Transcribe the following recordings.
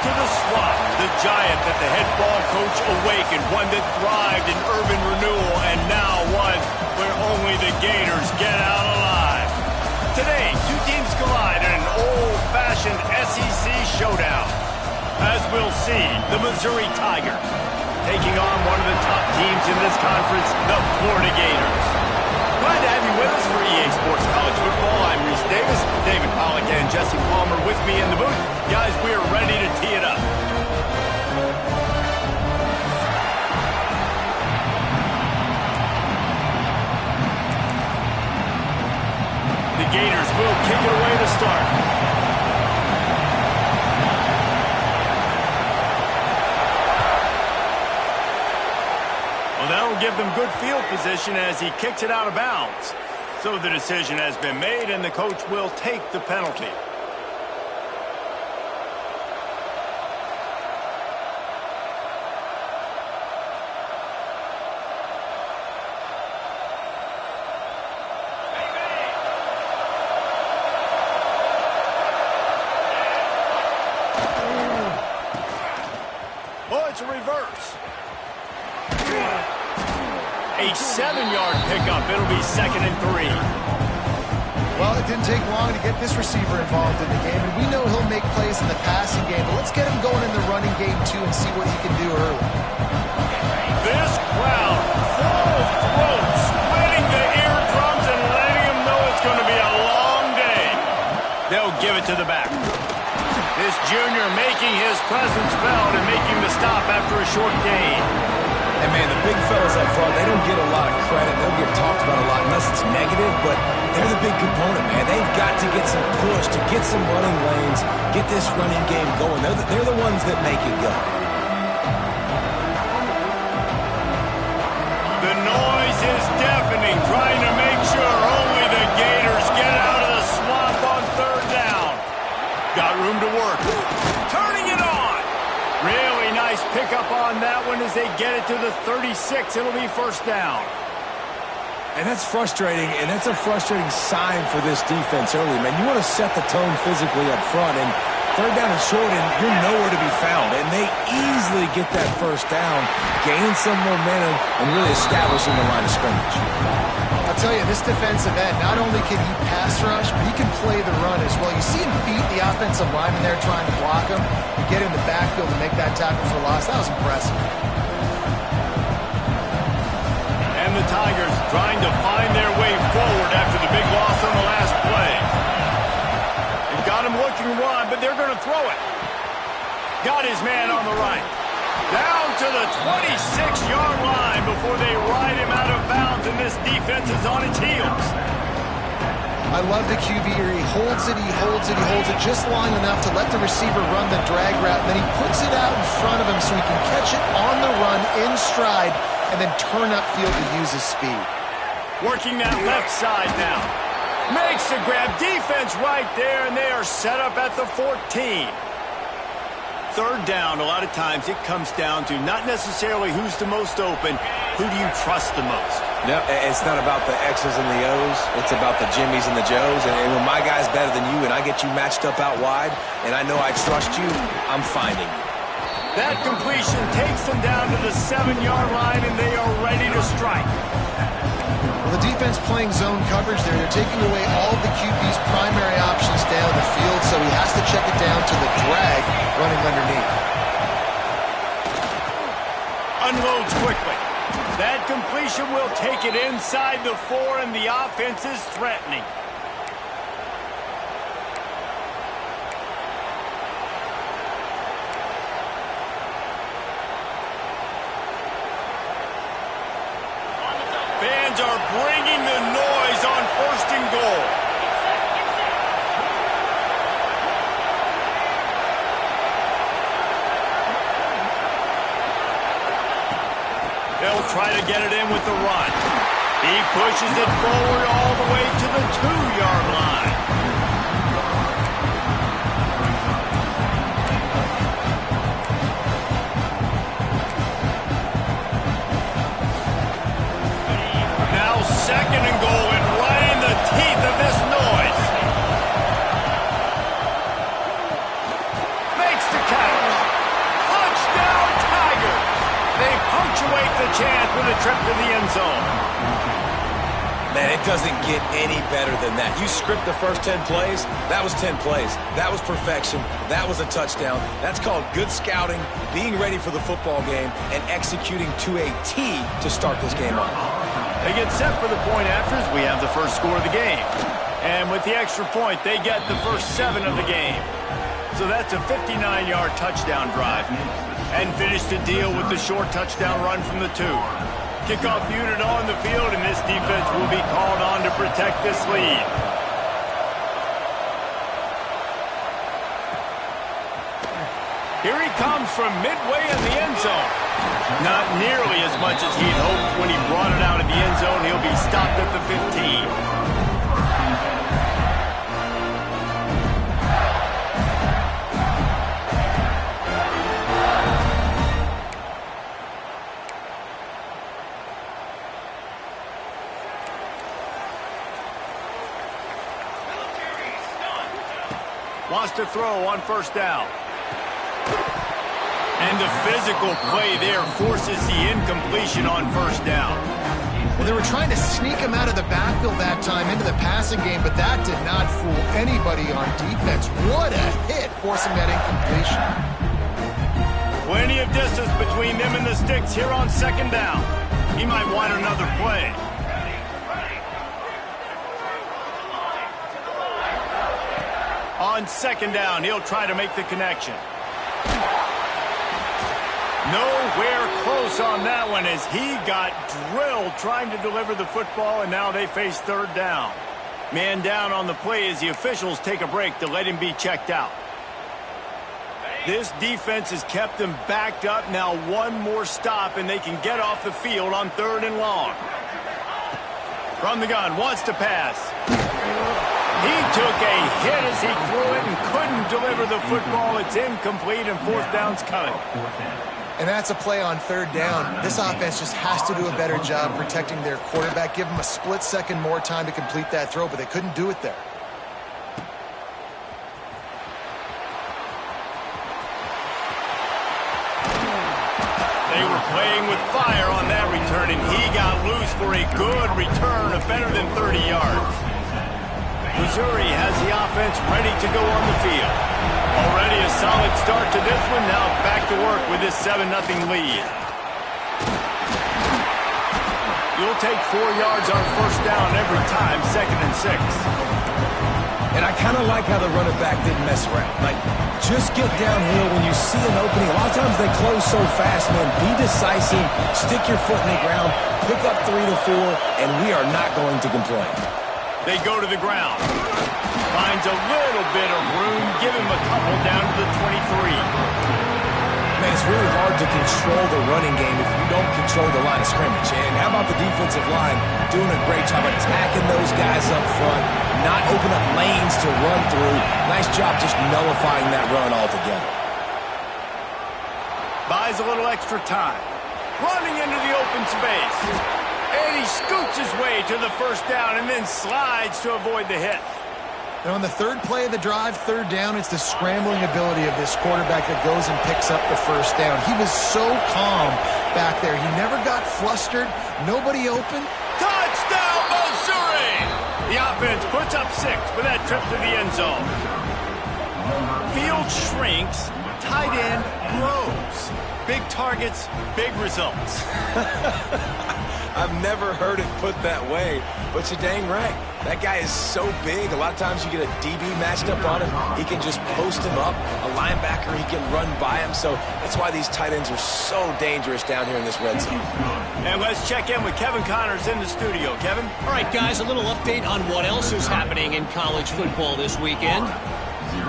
to the swamp, the giant that the head ball coach awakened, one that thrived in urban renewal, and now one where only the Gators get out alive. Today, two teams collide in an old-fashioned SEC showdown. As we'll see, the Missouri Tigers taking on one of the top teams in this conference, the Florida Gators. Glad to have you with us for EA Sports College Football. I'm Reese Davis, David Pollack, and Jesse Palmer with me in the booth. Guys, we are ready to tee it up. The Gators will kick it away to start. Well, that'll give them good field position as he kicks it out of bounds. So the decision has been made, and the coach will take the penalty. Oh, it's a reverse. A 7-yard pickup. It'll be 2nd and 3. Well, it didn't take long to get this receiver involved in the game, and we know he'll make plays in the passing game, but let's get him going in the running game, too, and see what he can do early. This crowd, full of throats, splitting the eardrums and letting them know it's going to be a long day. They'll give it to the back. This junior making his presence felt and making the stop after a short gain. And, man, the big fellas up front, they don't get a lot of credit. They'll get talked about a lot unless it's negative, but they're the big component, man. They've got to get some push, to get some running lanes, get this running game going. They're the ones that make it go. The noise is deafening, trying to make sure only the Gators get out of the swamp on 3rd down. Got room to work. Turning it on. Really nice pickup on that one as they get it to the 36. It'll be 1st down. And that's frustrating, and that's a frustrating sign for this defense early, man. You want to set the tone physically up front, and 3rd down is short, and you're nowhere to be found. And they easily get that 1st down, gaining some momentum, and really establishing the line of scrimmage. I'll tell you, this defensive end, not only can he pass rush, but he can play the run as well. You see him beat the offensive lineman there trying to block him, and get in the backfield to make that tackle for loss. That was impressive. And the Tigers trying to find their way forward after the big loss on the last play. They've got him looking to run, but they're going to throw it. Got his man on the right. Down to the 26-yard line before they ride him out of bounds, and this defense is on its heels. I love the QB here. He holds it, he holds it, he holds it just long enough to let the receiver run the drag route, and then he puts it out in front of him so he can catch it on the run in stride and then turn upfield to use his speed. Working that left side now. Makes the grab. Defense right there, and they are set up at the 14. 3rd down, a lot of times it comes down to not necessarily who's the most open, who do you trust the most? No, it's not about the X's and the O's. It's about the Jimmies and the Joes. And when my guy's better than you and I get you matched up out wide and I know I trust you, I'm finding you. That completion takes them down to the 7-yard line, and they are ready to strike. Well, the defense playing zone coverage there. They're taking away all of the QB's primary options down the field, so he has to check it down to the drag running underneath. Unloads quickly. That completion will take it inside the 4, and the offense is threatening. Fans are bringing the noise on 1st and goal. They'll try to get it in with the run. He pushes it forward all the way to the 2-yard line. Now 2nd and goal, and right in the teeth of this noise. Makes the catch. awake the chance with a trip to the end zone. Man, it doesn't get any better than that. You script the first 10 plays, that was 10 plays. That was perfection. That was a touchdown. That's called good scouting, being ready for the football game, and executing to a T to start this game off. They get set for the point afters. We have the first score of the game. And with the extra point, they get the first 7 of the game. So that's a 59-yard touchdown drive. And finish the deal with the short touchdown run from the 2. Kickoff unit on the field, and this defense will be called on to protect this lead. Here he comes from midway in the end zone. Not nearly as much as he'd hoped when he brought it out of the end zone. He'll be stopped at the 15. Wants to throw on first down. And the physical play there forces the incompletion on first down. Well, they were trying to sneak him out of the backfield that time into the passing game, but that did not fool anybody on defense. What a hit, forcing that incompletion. Plenty of distance between them and the sticks here on second down. He might want another play. On second down, he'll try to make the connection. Nowhere close on that one as he got drilled trying to deliver the football, and now they face third down. Man down on the play as the officials take a break to let him be checked out. This defense has kept them backed up. Now one more stop, and they can get off the field on third and long. From the gun, wants to pass. He took a hit as he threw it and couldn't deliver the football. It's incomplete, and fourth down's coming. And that's a play on third down. This offense just has to do a better job protecting their quarterback. Give them a split second more time to complete that throw, but they couldn't do it there. They were playing with fire on that return, and he got loose for a good return of better than 30 yards. Missouri has the offense ready to go on the field. Already a solid start to this one. Now back to work with this 7-0 lead. You'll take 4 yards on first down every time, 2nd and 6. And I kind of like how the running back didn't mess around. Like, just get downhill when you see an opening. A lot of times they close so fast, man. Be decisive, stick your foot in the ground, pick up 3 to 4, and we are not going to complain. They go to the ground. Finds a little bit of room. Give him a couple down to the 23. Man, it's really hard to control the running game if you don't control the line of scrimmage. And how about the defensive line doing a great job attacking those guys up front, not open up lanes to run through. Nice job just nullifying that run altogether. Buys a little extra time. Running into the open space. And he scoots his way to the first down and then slides to avoid the hit. Now on the third play of the drive, third down, it's the scrambling ability of this quarterback that goes and picks up the first down. He was so calm back there. He never got flustered. Nobody open. Touchdown, Missouri! The offense puts up 6 with that trip to the end zone. Field shrinks, tight end grows. Big targets, big results. I've never heard it put that way, but you're dang right. That guy is so big. A lot of times you get a DB matched up on him. He can just post him up. A linebacker, he can run by him. So that's why these tight ends are so dangerous down here in this red zone. And let's check in with Kevin Connors in the studio. Kevin? All right, guys, a little update on what else is happening in college football this weekend.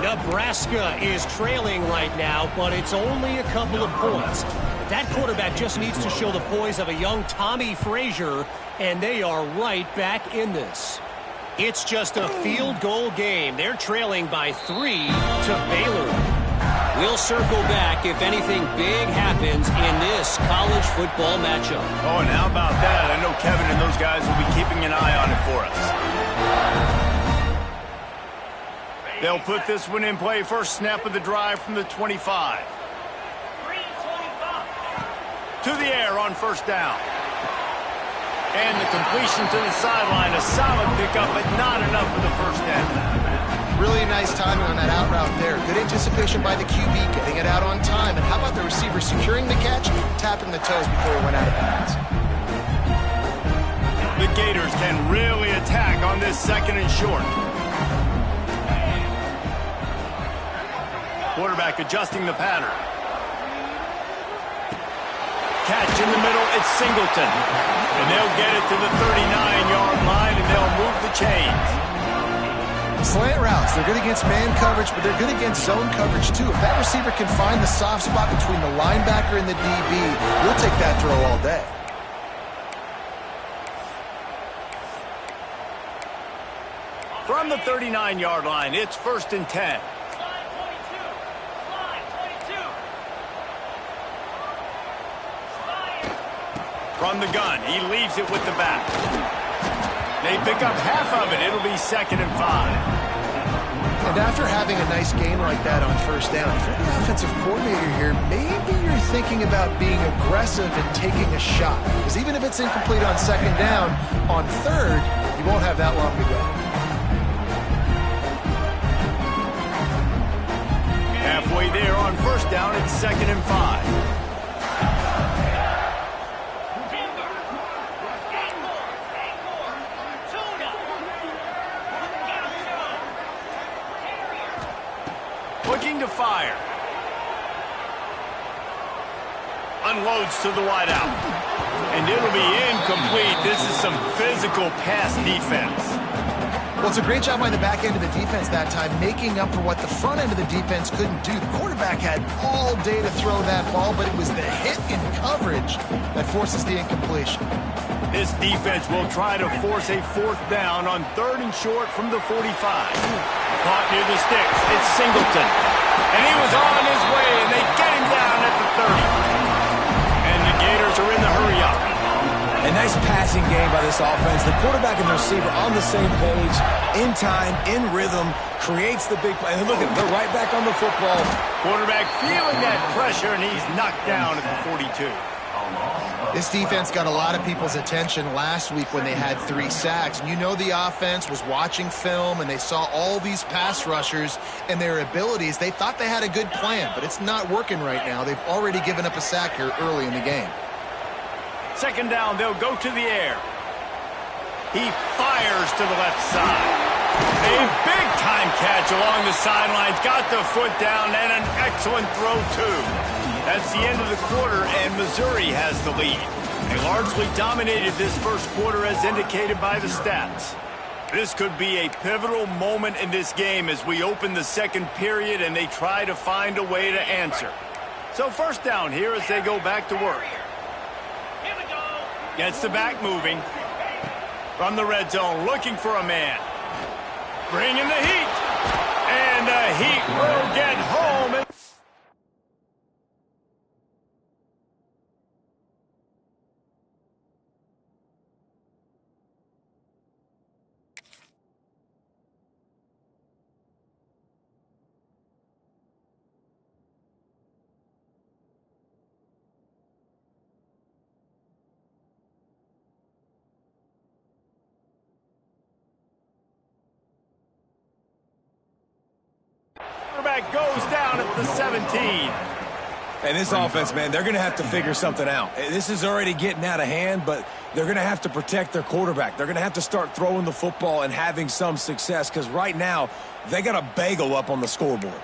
Nebraska is trailing right now, but it's only a couple of points. That quarterback just needs to show the poise of a young Tommy Frazier, and they are right back in this. It's just a field goal game. They're trailing by 3 to Baylor. We'll circle back if anything big happens in this college football matchup. Oh, and how about that? I know Kevin and those guys will be keeping an eye on it for us. They'll put this one in play. First snap of the drive from the 25. to the air on first down. And the completion to the sideline, a solid pickup, but not enough for the first down. Really nice timing on that out route there. Good anticipation by the QB, getting it out on time. And how about the receiver securing the catch, tapping the toes before he went out of bounds? The Gators can really attack on this second and short. Quarterback adjusting the pattern. Catch in the middle, it's Singleton. And they'll get it to the 39-yard line, and they'll move the chains. Slant routes, they're good against man coverage, but they're good against zone coverage too. If that receiver can find the soft spot between the linebacker and the DB, we'll take that throw all day. From the 39-yard line, it's 1st and 10. From the gun, he leaves it with the back. They pick up half of it. It'll be 2nd and 5. And after having a nice gain like that on first down, if you're the offensive coordinator here, maybe you're thinking about being aggressive and taking a shot. Because even if it's incomplete on 2nd down, on 3rd, you won't have that long to go. Halfway there on first down, it's 2nd and 5. Looking to fire. Unloads to the wideout. And it'll be incomplete. This is some physical pass defense. Well, it's a great job by the back end of the defense that time, making up for what the front end of the defense couldn't do. The quarterback had all day to throw that ball, but it was the hit in coverage that forces the incompletion. This defense will try to force a 4th down on 3rd and short from the 45. Caught near the sticks. It's Singleton. And he was on his way, and they get him down at the 30. And the Gators are in the hurry-up. A nice passing game by this offense. The quarterback and the receiver on the same page, in time, in rhythm, creates the big play. And look at them, they're right back on the football. Quarterback feeling that pressure, and he's knocked down at the 42. This defense got a lot of people's attention last week when they had 3 sacks. And you know the offense was watching film, and they saw all these pass rushers and their abilities. They thought they had a good plan, but it's not working right now. They've already given up a sack here early in the game. 2nd down, they'll go to the air. He fires to the left side. A big-time catch along the sidelines. Got the foot down, and an excellent throw, too. That's the end of the quarter, and Missouri has the lead. They largely dominated this first quarter as indicated by the stats. This could be a pivotal moment in this game as we open the 2nd period and they try to find a way to answer. So 1st down here as they go back to work. Gets the back moving. From the red zone, looking for a man. Bringing the heat. And the heat will get home. Quarterback goes down at the 17. And this offense, man, they're going to have to figure something out. This is already getting out of hand, but they're going to have to protect their quarterback. They're going to have to start throwing the football and having some success because right now they got a bagel up on the scoreboard.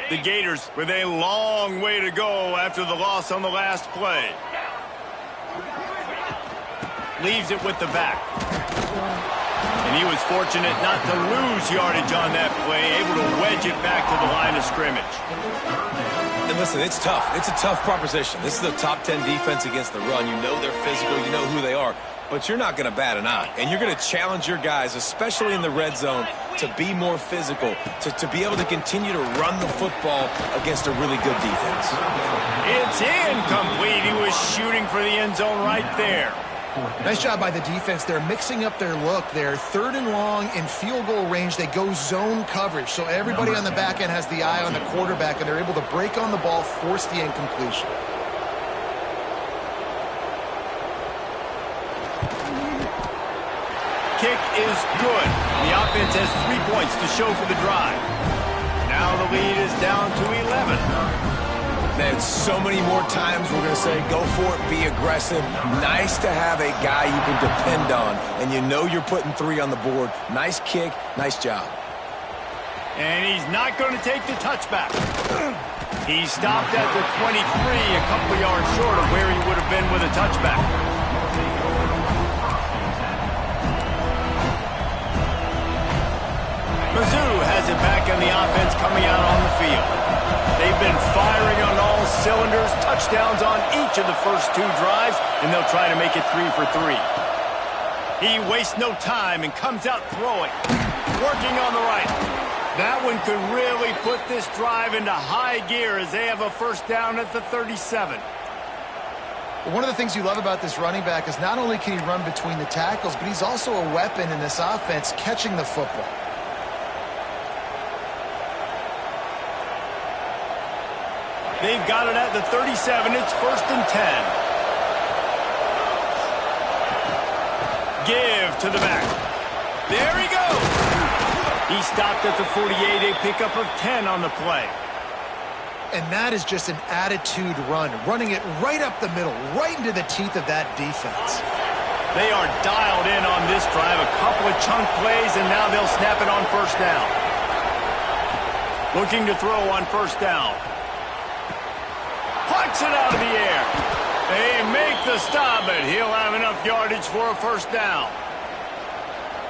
The Gators with a long way to go after the loss on the last play. Leaves it with the back. And he was fortunate not to lose yardage on that play, able to wedge it back to the line of scrimmage. And listen, it's tough. It's a tough proposition. This is the top 10 defense against the run. You know they're physical. You know who they are. But you're not going to bat an eye. And you're going to challenge your guys, especially in the red zone, to be more physical, to be able to continue to run the football against a really good defense. It's incomplete. He was shooting for the end zone right there. Nice job by the defense. They're mixing up their look. They're 3rd and long in field goal range. They go zone coverage. So everybody on the back end has the eye on the quarterback, and they're able to break on the ball, force the incompletion. kick is good. The offense has 3 points to show for the drive. Now the lead is down to 11. Man, so many more times we're going to say, go for it, be aggressive. Nice to have a guy you can depend on, and you know you're putting 3 on the board. Nice kick, nice job. And he's not going to take the touchback. He stopped at the 23, a couple yards short of where he would have been with a touchback. Mizzou has it back on the offense coming out on the field. They've been firing on all cylinders, touchdowns on each of the first 2 drives, and they'll try to make it 3 for 3. He wastes no time and comes out throwing, working on the right. That one could really put this drive into high gear as they have a first down at the 37. One of the things you love about this running back is not only can he run between the tackles, but he's also a weapon in this offense catching the football. They've got it at the 37. It's 1st and 10. Give to the back. There he goes. He stopped at the 48, a pickup of 10 on the play. And that is just an attitude run, running it right up the middle, right into the teeth of that defense. They are dialed in on this drive, a couple of chunk plays, and now they'll snap it on first down. Looking to throw on first down. Plucks it out of the air. They make the stop, but he'll have enough yardage for a first down.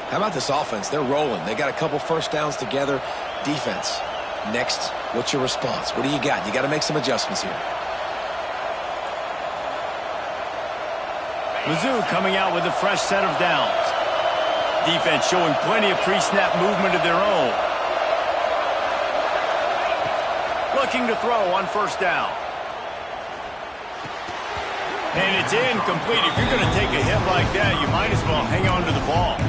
How about this offense? They're rolling. They got a couple first downs together. Defense. Next, what's your response? What do you got? You got to make some adjustments here. Mizzou coming out with a fresh set of downs. Defense showing plenty of pre-snap movement of their own. Looking to throw on first down. And it's incomplete. If you're going to take a hit like that, you might as well hang on to the ball.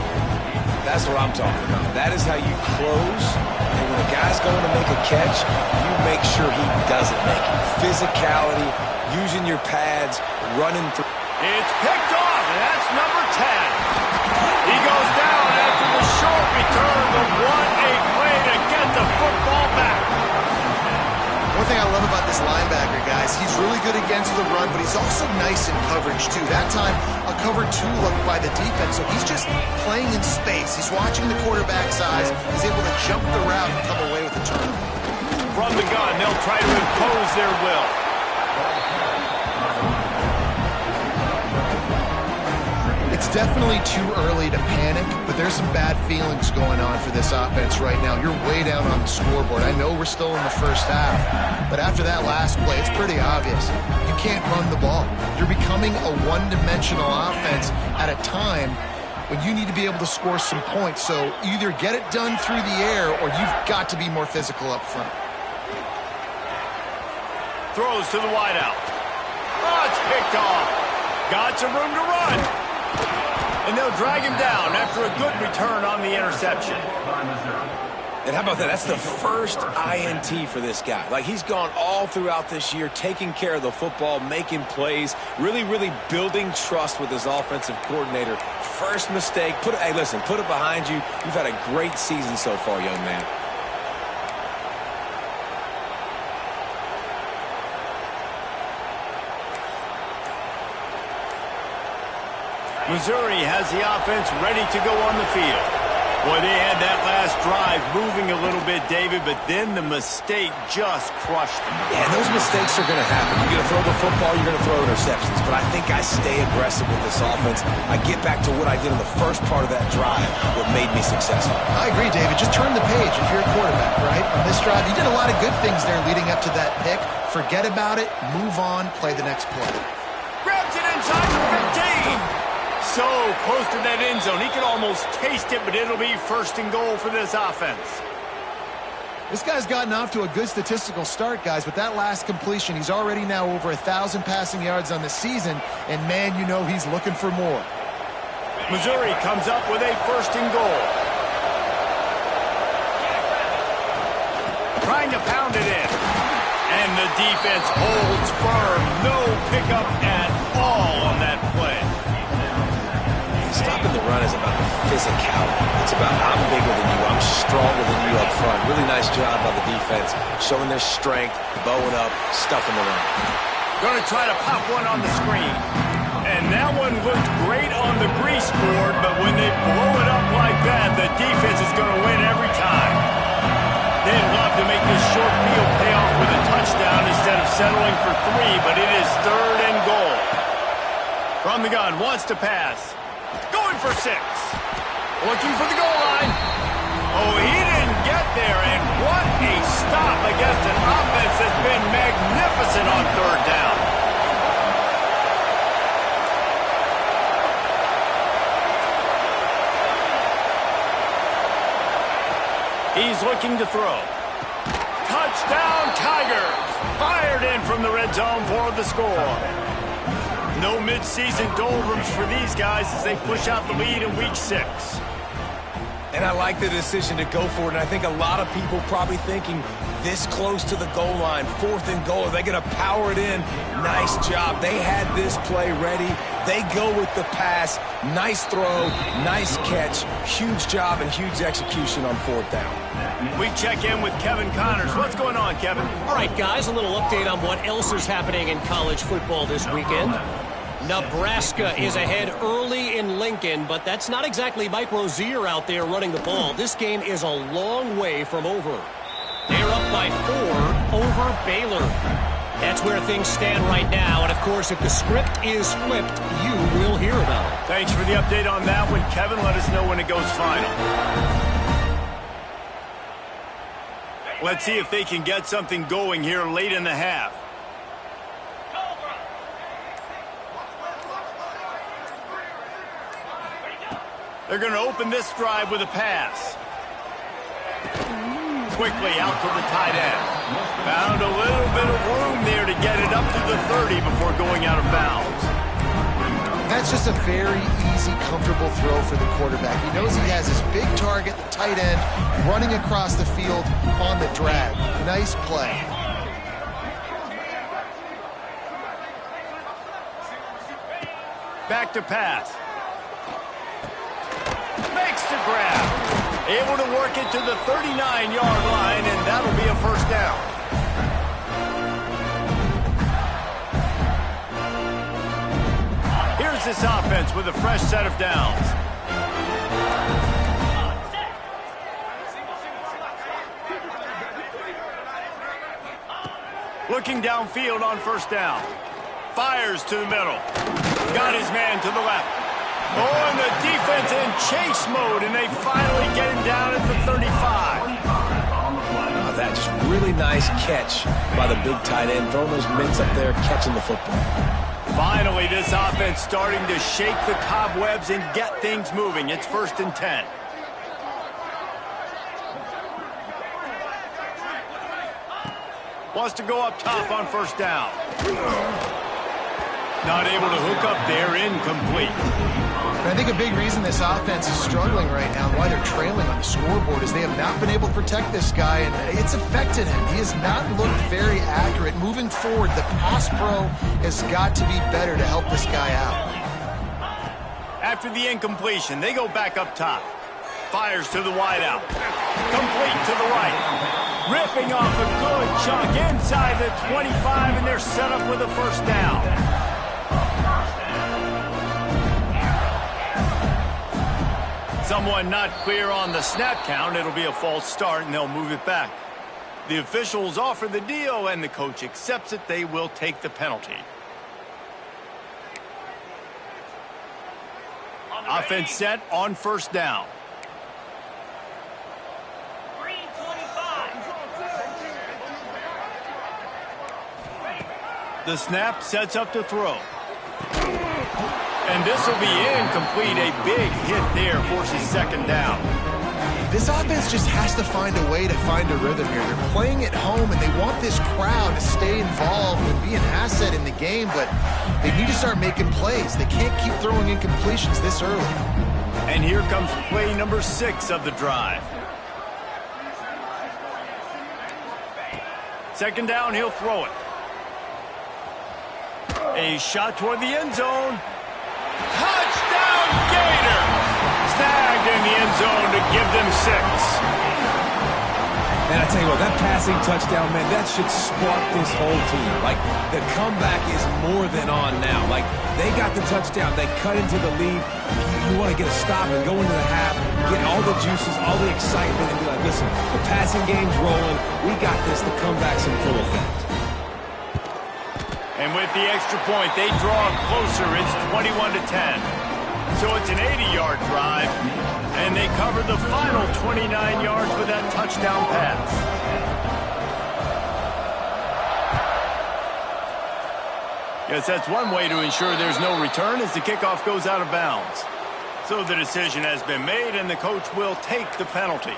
That's what I'm talking about. That is how you close. And when a guy's going to make a catch, you make sure he doesn't make it. Physicality, using your pads, running through. It's picked off, and that's number 10. He goes down after the short return, but what a play to get the football back. One thing I love about this linebacker, guys, he's really good against the run, but he's also nice in coverage, too. That time, a cover 2 look by the defense, so he's just playing in space. He's watching the quarterback's eyes. He's able to jump the route and come away with a turnover. From the gun, they'll try to impose their will. It's definitely too early to panic, but there's some bad feelings going on for this offense right now. You're way down on the scoreboard. I know we're still in the first half, but after that last play, it's pretty obvious. You can't run the ball. You're becoming a one-dimensional offense at a time when you need to be able to score some points. So either get it done through the air or you've got to be more physical up front. Throws to the wideout. Oh, it's picked off. Got some room to run. And they'll drag him down after a good return on the interception. And how about that? That's the first INT for this guy. Like, he's gone all throughout this year, taking care of the football, making plays, really, really building trust with his offensive coordinator. First mistake. Hey, listen, put it behind you. You've had a great season so far, young man. Missouri has the offense ready to go on the field. Boy, they had that last drive moving a little bit, David, but then the mistake just crushed them. Yeah, those mistakes are going to happen. You're going to throw the football, you're going to throw interceptions. But I think I stay aggressive with this offense. I get back to what I did in the first part of that drive, what made me successful. I agree, David. Just turn the page if you're a quarterback, right? On this drive, you did a lot of good things there leading up to that pick. Forget about it, move on, play the next play. Grabs it inside the 15. So close to that end zone. He could almost taste it, but it'll be first and goal for this offense. This guy's gotten off to a good statistical start, guys. With that last completion, he's already now over 1,000 passing yards on the season, and man, you know he's looking for more. Missouri comes up with a first and goal. Trying to pound it in. And the defense holds firm. No pickup at all on that play. stopping the run is about the physicality. It's about I'm bigger than you, I'm stronger than you up front. Really nice job by the defense, showing their strength, bowing up, stuffing the run. Going to try to pop one on the screen. And that one looked great on the grease board, but when they blow it up like that, the defense is going to win every time. They'd love to make this short field pay off with a touchdown instead of settling for 3, but it is 3rd and goal. From the gun, wants to pass. Going for 6. Looking for the goal line. Oh, he didn't get there, and what a stop against an offense that's been magnificent on 3rd down. He's looking to throw. Touchdown, Tigers! Fired in from the red zone for the score. No mid-season doldrums for these guys as they push out the lead in Week 6. And I like the decision to go for it, and I think a lot of people probably thinking this close to the goal line, 4th and goal, are they going to power it in? Nice job. They had this play ready. They go with the pass. Nice throw, nice catch, huge job and huge execution on 4th down. We check in with Kevin Connors. What's going on, Kevin? All right, guys, a little update on what else is happening in college football this weekend. Nebraska is ahead early in Lincoln, but that's not exactly Mike Rozier out there running the ball. This game is a long way from over. They're up by 4 over Baylor. That's where things stand right now, and of course, if the script is flipped, you will hear about it. Thanks for the update on that one, Kevin. Let us know when it goes final. Let's see if they can get something going here late in the half. They're going to open this drive with a pass. Quickly out to the tight end. Found a little bit of room there to get it up to the 30 before going out of bounds. That's just a very easy, comfortable throw for the quarterback. He knows he has his big target, the tight end, running across the field on the drag. Nice play. Back to pass. Makes the grab. Able to work it to the 39-yard line, and that'll be a 1st down. Here's this offense with a fresh set of downs. Looking downfield on 1st down. Fires to the middle. Got his man to the left. Oh, and the defense in chase mode, and they finally get him down at the 35. Oh, that just really nice catch by the big tight end, throwing those mitts up there, catching the football. Finally, this offense starting to shake the cobwebs and get things moving. It's 1st and 10. Wants to go up top on 1st down. Not able to hook up there, incomplete. And I think a big reason this offense is struggling right now, why they're trailing on the scoreboard, is they have not been able to protect this guy, and it's affected him. He has not looked very accurate. Moving forward, the pass pro has got to be better to help this guy out. After the incompletion, they go back up top. Fires to the wideout. Complete to the right. Ripping off a good chunk inside the 25, and they're set up with a 1st down. Someone not clear on the snap count. It'll be a false start, and they'll move it back. The officials offer the deal, and the coach accepts it. They will take the penalty. Offense set on 1st down. The snap sets up to throw. And this will be incomplete. A big hit there forces 2nd down. This offense just has to find a way to find a rhythm here. They're playing at home, and they want this crowd to stay involved and be an asset in the game, but they need to start making plays. They can't keep throwing incompletions this early. And here comes play number 6 of the drive. 2nd down, he'll throw it. A shot toward the end zone. Touchdown, Gators! in the end zone to give them 6. And I tell you what, that passing touchdown, man, that should spark this whole team. Like, the comeback is more than on now. Like, they got the touchdown. They cut into the lead. You want to get a stop and go into the half, get all the juices, all the excitement, and be like, listen, the passing game's rolling. We got this. The comeback's in full effect. And with the extra point, they draw closer. It's 21-10. So it's an 80-yard drive, and they cover the final 29 yards with that touchdown pass. Yes, that's one way to ensure there's no return as the kickoff goes out of bounds. So the decision has been made, and the coach will take the penalty.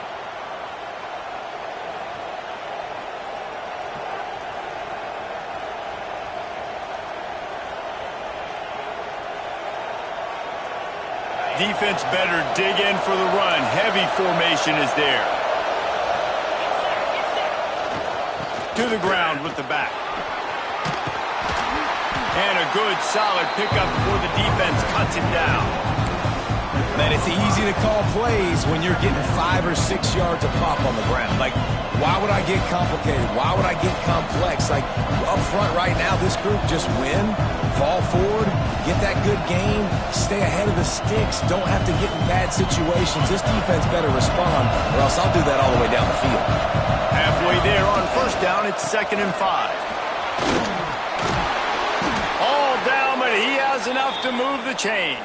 Defense better dig in for the run. Heavy formation is there. To the ground with the back. And a good, solid pickup before the defense cuts him down. Man, it's easy to call plays when you're getting 5 or 6 yards a pop on the ground. Like, why would I get complicated? Why would I get complex? Like, up front right now, this group just win, fall forward, get that good game, stay ahead of the sticks, don't have to get in bad situations. This defense better respond, or else I'll do that all the way down the field. Halfway there on first down, it's 2nd and 5. All down, but he has enough to move the chains.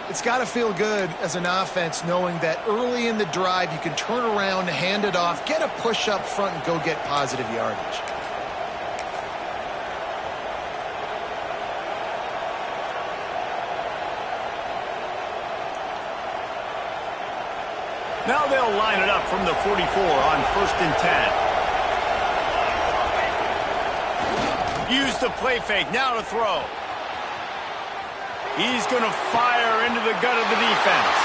It's got to feel good as an offense knowing that early in the drive you can turn around, hand it off, get a push up front, and go get positive yardage. Now they'll line it up from the 44 on 1st and 10. Use the play fake, now to throw. He's going to fire into the gut of the defense.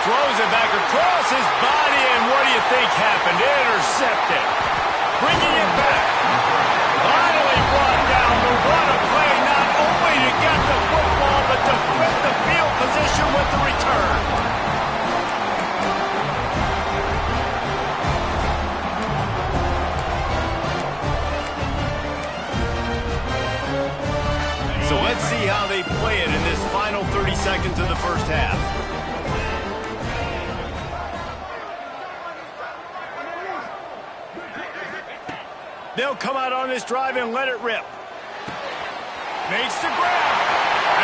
Throws it back across his body, and what do you think happened? Intercepted. Bringing it back. Finally brought down, but what a play, not only to get the football, but to flip the field position with the return. So let's see how they play it in this final 30 seconds of the first half. They'll come out on this drive and let it rip. Makes the grab.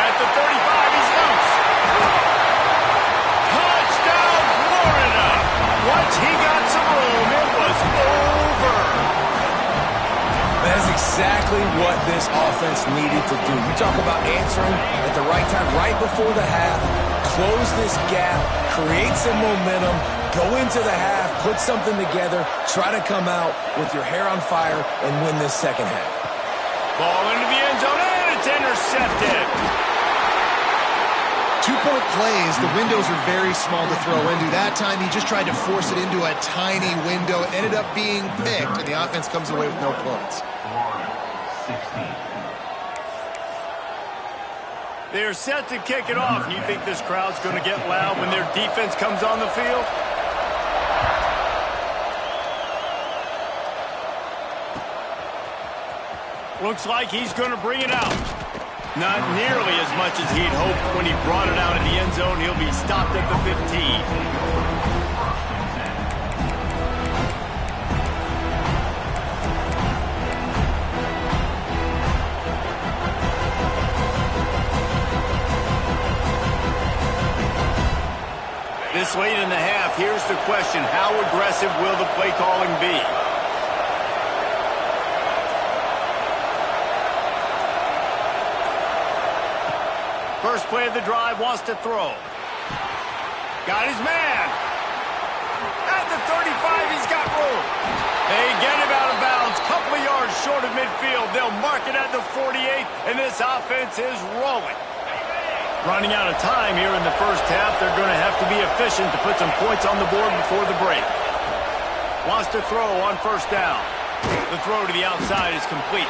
At the 35, he's loose. Touchdown, Florida. Once he got some room, it was over. That's exactly what this offense needed to do. You talk about answering at the right time, right before the half, close this gap, create some momentum, go into the half, put something together, try to come out with your hair on fire and win this second half. Ball into the end zone, and it's intercepted. 2-point plays, the windows are very small to throw into. That time, he just tried to force it into a tiny window. It ended up being picked, and the offense comes away with no points. They're set to kick it off. You think this crowd's going to get loud when their defense comes on the field? Looks like he's going to bring it out. Not nearly as much as he'd hoped when he brought it out in the end zone. He'll be stopped at the 15. This late in the half, here's the question. How aggressive will the play calling be? First play of the drive, wants to throw. Got his man. At the 35, he's got room. They get him out of bounds. Couple of yards short of midfield. They'll mark it at the 48, and this offense is rolling. Running out of time here in the first half. They're going to have to be efficient to put some points on the board before the break. Wants to throw on first down. The throw to the outside is complete.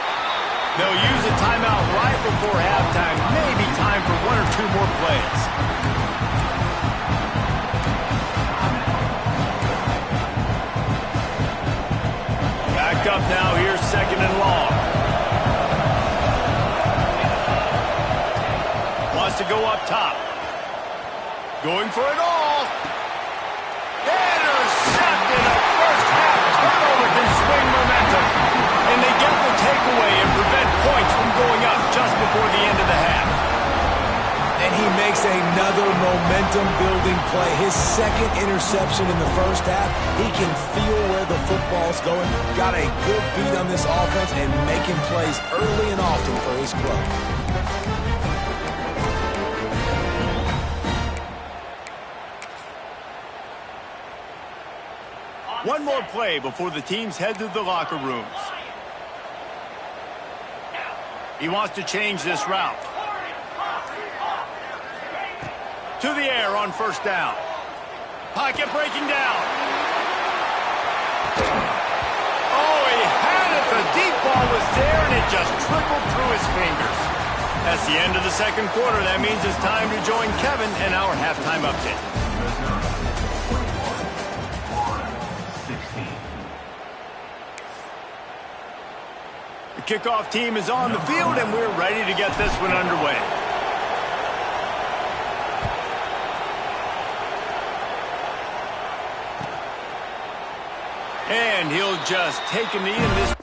They'll use a timeout right before halftime. Maybe time for 1 or 2 more plays. picked up now. Here's 2nd and long. Wants to go up top. Going for it all. Intercepted. A first-half turnover can swing momentum. And they get the takeaway and prevent points from going up just before the end of the half. And he makes another momentum-building play. His 2nd interception in the first half. He can feel where the football's going. Got a good beat on this offense and making plays early and often for his club. One more play before the teams head to the locker rooms. He wants to change this route. To the air on 1st down. Pocket breaking down. Oh, he had it. The deep ball was there, and it just trickled through his fingers. That's the end of the 2nd quarter. That means it's time to join Kevin in our halftime update. The kickoff team is on the field, and we're ready to get this one underway. And he'll just take a knee in this